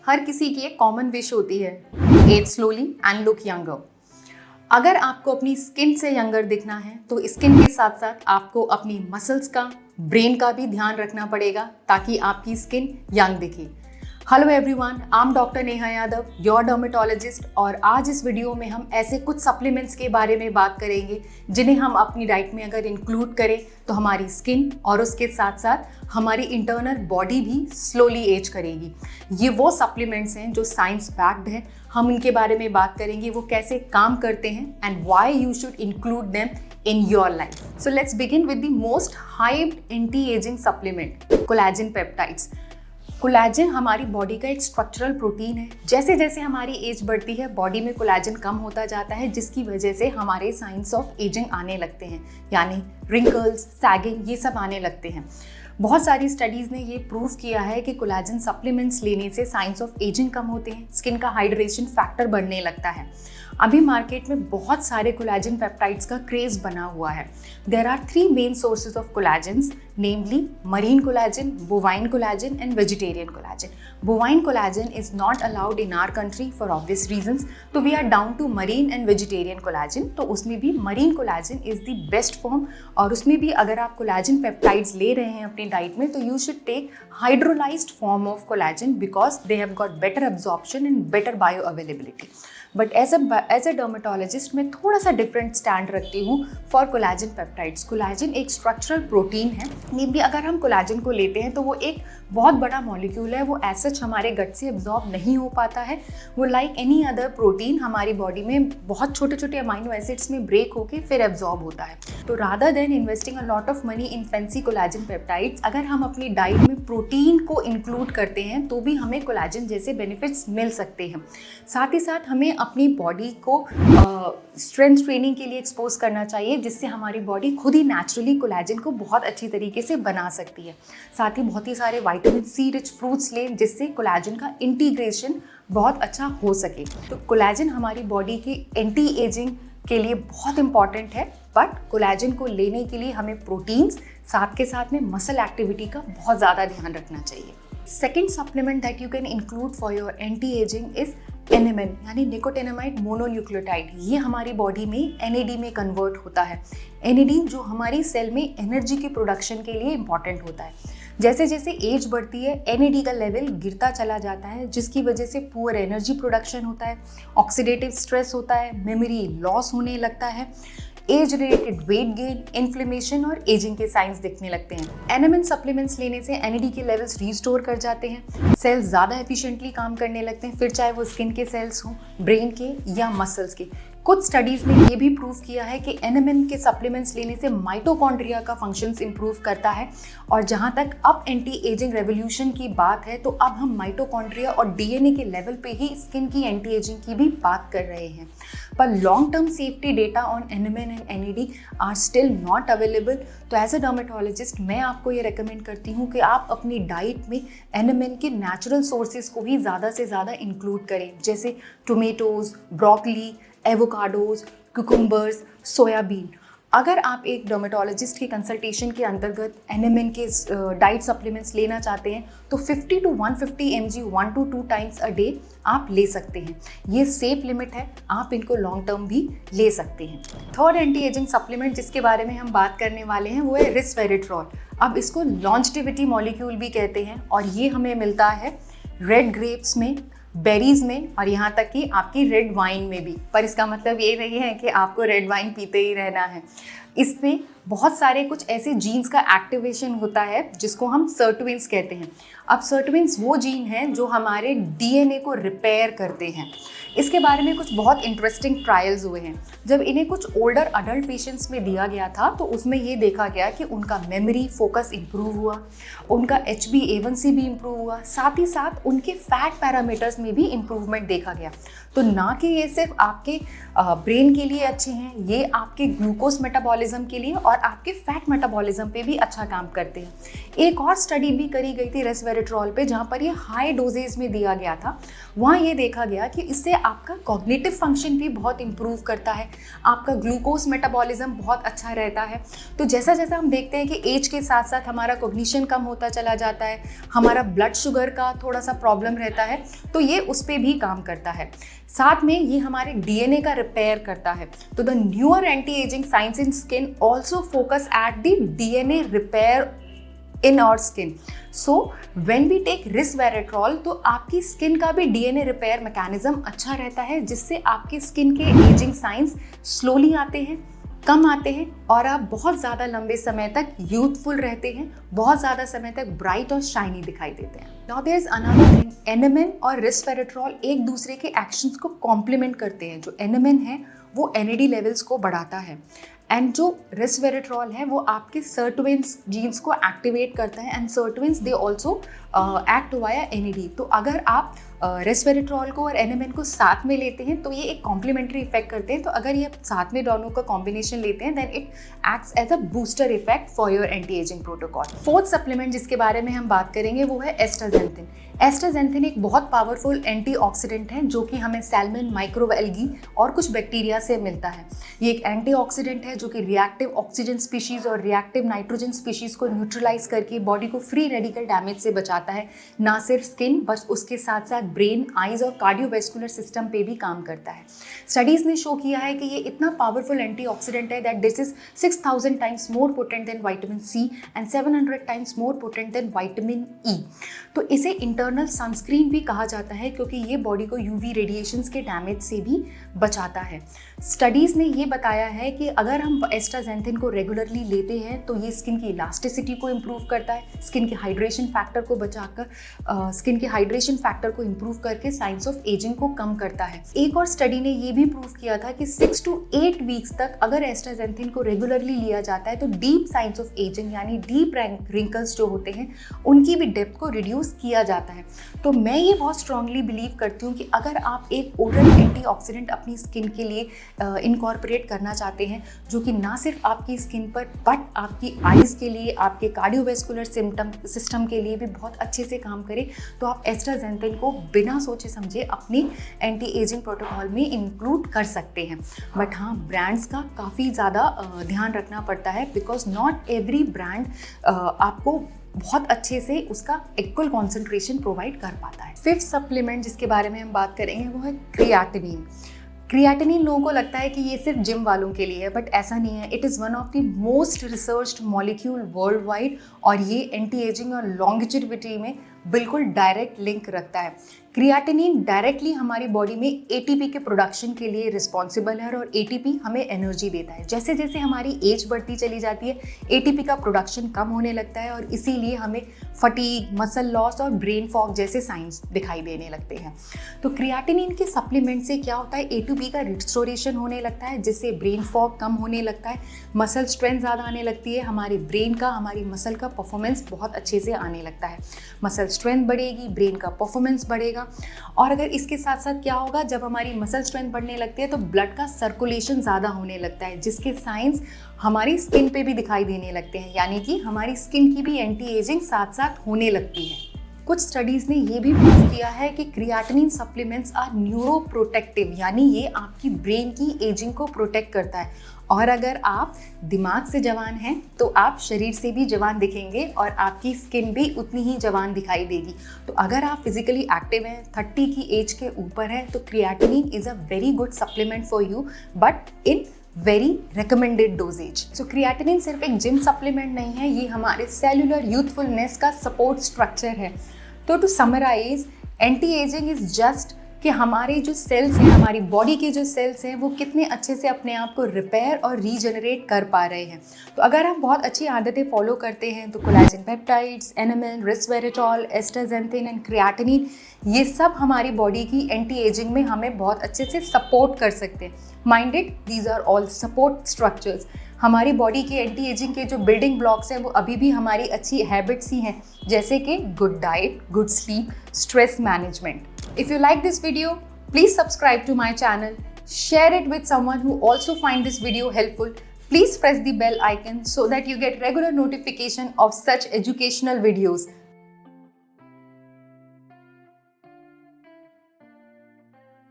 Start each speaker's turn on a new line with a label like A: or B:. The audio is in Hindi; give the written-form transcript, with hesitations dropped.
A: हर किसी की एक कॉमन विश होती है, age slowly and look younger. अगर आपको अपनी स्किन से यंगर दिखना है तो स्किन के साथ साथ आपको अपनी मसल्स का, ब्रेन का भी ध्यान रखना पड़ेगा ताकि आपकी स्किन यंग दिखे। Hello everyone, I am doctor Neha Yadav, your dermatologist, और आज इस वीडियो में हम ऐसे कुछ सप्लीमेंट्स के बारे में बात करेंगे जिन्हें हम अपनी डाइट में अगर इंक्लूड करें तो हमारी स्किन और उसके साथ साथ हमारी इंटरनल बॉडी भी स्लोली एज करेगी। ये वो सप्लीमेंट्स हैं जो साइंस बैक्ड हैं। हम इनके बारे में बात करेंगे, वो कैसे काम करते हैं and why you should include them in your life. So let's begin with the most hyped anti-aging supplement, collagen peptides. Collagen हमारी बॉडी का एक स्ट्रक्चरल प्रोटीन है। जैसे जैसे हमारी एज बढ़ती है बॉडी में कोलैजन कम होता जाता है, जिसकी वजह से हमारे साइंस ऑफ एजिंग आने लगते हैं, यानी रिंकल्स, सैगिंग, ये सब आने लगते हैं। बहुत सारी स्टडीज़ ने ये प्रूव किया है कि कोलैजन सप्लीमेंट्स लेने से साइंस ऑफ एजिंग कम होते हैं, स्किन का हाइड्रेशन फैक्टर बढ़ने लगता है। अभी मार्केट में बहुत सारे कोलैजन पेप्टाइड्स का क्रेज बना हुआ है। There are 3 main sources of collagens, namely marine collagen, bovine collagen and vegetarian collagen. Bovine collagen is not allowed in our country for obvious reasons, तो we are down to marine and vegetarian collagen। तो उसमें भी marine collagen is the best form, और उसमें भी अगर आप collagen peptides ले रहे हैं अपनी डाइट में तो you should take hydrolyzed form of collagen because they have got better absorption and better bioavailability. But as a dermatologist मैं थोड़ा सा डिफरेंट स्टैंड रखती हूँ फॉर कोलैजन पेप्टाइड्स। कोलैजन एक स्ट्रक्चरल प्रोटीन है, नीबी अगर हम कोलैजन को लेते हैं तो वो एक बहुत बड़ा मॉलिक्यूल है, वो एज सच हमारे गट से एब्जॉर्ब नहीं हो पाता है। वो लाइक एनी अदर प्रोटीन हमारी बॉडी में बहुत छोटे छोटे अमाइनो एसिड्स में ब्रेक होके फिर एब्जॉर्ब होता है। तो rather than investing a lot of money in fancy collagen peptides, अगर हम अपनी डाइट में प्रोटीन को इंक्लूड करते हैं तो भी हमें कोलैजन जैसे बेनिफिट्स मिल सकते हैं। साथ ही साथ हमें अपनी बॉडी को स्ट्रेंथ ट्रेनिंग के लिए एक्सपोज करना चाहिए, जिससे हमारी बॉडी खुद ही नेचुरली कोलैजन को बहुत अच्छी तरीके से बना सकती है। साथ ही बहुत ही सारे विटामिन सी रिच फ्रूट्स लें जिससे कोलैजन का इंटीग्रेशन बहुत अच्छा हो सके। तो कोलैजन हमारी बॉडी की एंटी एजिंग के लिए बहुत इंपॉर्टेंट है, बट कोलैजन को लेने के लिए हमें प्रोटीन्स साथ के साथ में मसल एक्टिविटी का बहुत ज़्यादा ध्यान रखना चाहिए। Second supplement that you can include for your anti ageing is NMN, यानी निकोटिनामाइड मोनोन्यूक्लियोटाइड। ये हमारी बॉडी में NAD में कन्वर्ट होता है। NAD जो हमारी सेल में एनर्जी के प्रोडक्शन के लिए इंपॉर्टेंट होता है। जैसे जैसे एज बढ़ती है NAD का लेवल गिरता चला जाता है, जिसकी वजह से पुअर एनर्जी प्रोडक्शन होता है, ऑक्सीडेटिव स्ट्रेस होता है, मेमोरी लॉस होने लगता है, age related weight gain, inflammation और एजिंग के साइंस दिखने लगते हैं। NMN सप्लीमेंट्स लेने से NAD के लेवल्स रिस्टोर कर जाते हैं, सेल्स ज़्यादा एफिशिएंटली काम करने लगते हैं, फिर चाहे वो स्किन के सेल्स हों, ब्रेन के या मसल्स के। कुछ स्टडीज़ ने ये भी प्रूव किया है कि NMN के सप्लीमेंट्स लेने से माइटोकॉन्ड्रिया का फंक्शंस इंप्रूव करता है। और जहाँ तक अब एंटी एजिंग रेवोल्यूशन की बात है तो अब हम माइटोकॉन्ड्रिया और DNA के लेवल पे ही स्किन की एंटी एजिंग की भी बात कर रहे हैं। पर long term safety data on NMN and NAD are still not available. तो एज अ डर्मेटोलॉजिस्ट मैं आपको ये रेकमेंड करती हूँ कि आप अपनी डाइट में NMN के नेचुरल सोर्सेज को ही ज़्यादा से ज़्यादा इंक्लूड करें, जैसे tomatoes, broccoli, avocados, cucumbers, soybean. अगर आप एक डर्मेटोलॉजिस्ट की कंसल्टेशन के अंतर्गत NMN के डाइट सप्लीमेंट्स लेना चाहते हैं तो 50 to 150 mg 1 to 2 times a day आप ले सकते हैं। ये सेफ लिमिट है, आप इनको लॉन्ग टर्म भी ले सकते हैं। थर्ड एंटी एजिंग सप्लीमेंट जिसके बारे में हम बात करने वाले हैं वो है रिस्वेरेट्रॉल। अब इसको लॉन्जेविटी मॉलिक्यूल भी कहते हैं और ये हमें मिलता है रेड ग्रेप्स में, बेरीज में और यहाँ तक कि आपकी रेड वाइन में भी। पर इसका मतलब ये नहीं है कि आपको रेड वाइन पीते ही रहना है। इसमें बहुत सारे कुछ ऐसे जीन्स का एक्टिवेशन होता है जिसको हम सर्टविन्स कहते हैं। अब सर्टविन्स वो जीन हैं जो हमारे DNA को रिपेयर करते हैं। इसके बारे में कुछ बहुत इंटरेस्टिंग ट्रायल्स हुए हैं। जब इन्हें कुछ ओल्डर अडल्ट पेशेंट्स में दिया गया था तो उसमें ये देखा गया कि उनका मेमोरी फोकस इम्प्रूव हुआ, उनका HbA1c भी इम्प्रूव हुआ, साथ ही साथ उनके फैट पैरामीटर्स में भी इम्प्रूवमेंट देखा गया। तो ना कि ये सिर्फ आपके ब्रेन के लिए अच्छे हैं, ये आपके ग्लूकोज मेटाबॉलिज्म मेटाबॉलिज्म के लिए और आपके फैट मेटाबॉलिज्म पे भी अच्छा काम करते हैं। एक और स्टडी भी करी गई थी रेस्वेरेट्रॉल पे, जहाँ पर ये हाई डोजेज में दिया गया था। वहाँ ये देखा गया कि इससे आपका कॉग्निटिव फंक्शन भी बहुत इंप्रूव करता है, आपका ग्लूकोज मेटाबॉलिज्म बहुत अच्छा रहता है। तो जैसा जैसा हम देखते हैं कि एज के साथ साथ हमारा कॉग्निशन कम होता चला जाता है, हमारा ब्लड शुगर का थोड़ा सा प्रॉब्लम रहता है, तो ये उस पर भी काम करता है। साथ में ये हमारे डीएनए का रिपेयर करता है। तो the newer anti ageing science in skin also focus at the DNA repair in our skin. So when we take resveratrol तो आपकी स्किन का भी डीएनए रिपेयर मैकेनिज्म अच्छा रहता है, जिससे आपकी स्किन के एजिंग साइंस स्लोली आते हैं, कम आते हैं और आप बहुत ज़्यादा लंबे समय तक यूथफुल रहते हैं, बहुत ज़्यादा समय तक ब्राइट और शाइनी दिखाई देते हैं। Now there is another thing, NMN और रिस्वेरेट्रॉल एक दूसरे के एक्शंस को कॉम्प्लीमेंट करते हैं। जो एनेमिन है वो एनएडी लेवल्स को बढ़ाता है एंड जो रेस्वेरेट्रॉल है वो आपके सर्टविन्स जीन्स को एक्टिवेट करता है and sirtuins they also act via NAD. तो अगर आप रेस्वेरेट्रॉल को और एनेमिन को साथ में लेते हैं तो ये एक कॉम्प्लीमेंट्री इफेक्ट करते हैं। तो अगर ये साथ में दोनों का कॉम्बिनेशन लेते हैं then it acts as a booster effect for your anti ageing protocol. Fourth supplement जिसके बारे में हम बात करेंगे वो है एस्टाजेंथिन। एस्टाजेंथिन एक बहुत पावरफुल एंटीऑक्सीडेंट है जो कि हमें सैल्मन, माइक्रोएल्गी और कुछ बैक्टीरिया से मिलता है। ये एक एंटीऑक्सीडेंट है जो कि रिएक्टिव ऑक्सीजन स्पीशीज और रिएक्टिव नाइट्रोजन स्पीशीज को न्यूट्रलाइज करके बॉडी को फ्री रेडिकल डैमेज से बचाता है। ना सिर्फ स्किन, बस उसके साथ साथ ब्रेन, आइज और कार्डियोवैस्कुलर सिस्टम पे भी काम करता है। स्टडीज ने शो किया है कि ये इतना पावरफुल एंटीऑक्सीडेंट है that this is 6000 times more potent than vitamin C and 700 times more potent than vitamin E. तो इसे इंटरनल सनस्क्रीन भी कहा जाता है क्योंकि ये बॉडी को यूवी रेडिएशंस के डैमेज से भी बचाता है। स्टडीज़ ने ये बताया है कि अगर हम एस्टाजेंथिन को रेगुलरली लेते हैं तो ये स्किन की इलास्टिसिटी को इम्प्रूव करता है, स्किन के हाइड्रेशन फैक्टर को बचाकर स्किन के हाइड्रेशन फैक्टर को इम्प्रूव करके साइंस ऑफ एजिंग को कम करता है। एक और स्टडी ने ये भी प्रूव किया था कि 6 to 8 वीक्स तक अगर एस्टाजेंथिन को रेगुलरली लिया जाता है तो डीप साइंस ऑफ एजिंग यानी डीप रिंकल्स जो होते हैं उनकी भी डेप्थ को रिड्यूस किया जाता है। तो मैं ये बहुत स्ट्रांगली बिलीव करती हूँ कि अगर आप एक ओरल एंटीऑक्सीडेंट अपनी स्किन के लिए इनकॉर्पोरेट करना चाहते हैं जो कि ना सिर्फ आपकी स्किन पर बट आपकी आइज़ के लिए, आपके कार्डियोवैस्कुलर सिस्टम के लिए भी बहुत अच्छे से काम करे, तो आप एस्टाजेंथिन को बिना सोचे समझे अपनी एंटी एजिंग प्रोटोकॉल में इंक्लूड कर सकते हैं। बट हाँ, ब्रांड्स का काफ़ी ज़्यादा ध्यान रखना पड़ता है बिकॉज नॉट एवरी ब्रांड आपको बहुत अच्छे से उसका इक्वल कॉन्सेंट्रेशन प्रोवाइड कर पाता है। फिफ्थ सप्लीमेंट जिसके बारे में हम बात करेंगे वो है क्रिएटिनिन। क्रिएटिनिन लोगों को लगता है कि ये सिर्फ जिम वालों के लिए है, बट ऐसा नहीं है। It is one of the most researched molecule world wide और ये एंटी एजिंग और लॉन्गेविटी में बिल्कुल डायरेक्ट लिंक रखता है। क्रिएटिनिन डायरेक्टली हमारी बॉडी में एटीपी के प्रोडक्शन के लिए रिस्पॉन्सिबल है और एटीपी हमें एनर्जी देता है। जैसे जैसे हमारी एज बढ़ती चली जाती है एटीपी का प्रोडक्शन कम होने लगता है और इसीलिए हमें फटीग, मसल लॉस और ब्रेन फॉग जैसे साइंस दिखाई देने लगते हैं। तो क्रिएटिनिन के सप्लीमेंट से क्या होता है, एटीपी का रिस्टोरेशन होने लगता है जिससे ब्रेन फॉग कम होने लगता है, मसल स्ट्रेंथ ज़्यादा आने लगती है, हमारे ब्रेन का, हमारी मसल का परफॉर्मेंस बहुत अच्छे से आने लगता है। मसल स्ट्रेंथ बढ़ेगी, ब्रेन का परफॉर्मेंस बढ़ेगा। और अगर इसके साथ साथ क्या होगा, जब हमारी मसल स्ट्रेंथ बढ़ने लगती है तो ब्लड का सर्कुलेशन ज़्यादा होने लगता है जिसके साइंस हमारी स्किन पे भी दिखाई देने लगते हैं, यानी कि हमारी स्किन की भी एंटी एजिंग साथ साथ होने लगती है। कुछ स्टडीज़ ने ये भी प्रूव किया है कि creatinine supplements are neuro protective, यानी ये आपकी ब्रेन की एजिंग को प्रोटेक्ट करता है। और अगर आप दिमाग से जवान हैं तो आप शरीर से भी जवान दिखेंगे और आपकी स्किन भी उतनी ही जवान दिखाई देगी। तो अगर आप फिजिकली एक्टिव हैं, 30 की एज के ऊपर हैं, तो creatinine is a very good supplement for you but in very recommended dosages. So creatinine सिर्फ एक जिम सप्लीमेंट नहीं है, ये हमारे सेलुलर यूथफुलनेस का सपोर्ट स्ट्रक्चर है। तो to summarise, anti ageing is just कि हमारे जो सेल्स हैं, हमारी बॉडी के जो सेल्स हैं वो कितने अच्छे से अपने आप को रिपेयर और रीजनरेट कर पा रहे हैं। तो अगर हम बहुत अच्छी आदतें फॉलो करते हैं तो collagen peptides, NMN, resveratrol, astaxanthin and creatinine ये सब हमारी बॉडी की एंटी एजिंग में हमें बहुत अच्छे से सपोर्ट कर सकते हैं। Mind it, these are all support structures. हमारी बॉडी के एंटी एजिंग के जो बिल्डिंग ब्लॉक्स हैं वो अभी भी हमारी अच्छी हैबिट्स ही हैं, जैसे कि good diet, good sleep, stress management. If you like this video, please subscribe to my channel, share it with someone who also find this video helpful. Please press the bell icon so that you get regular notification of such educational videos.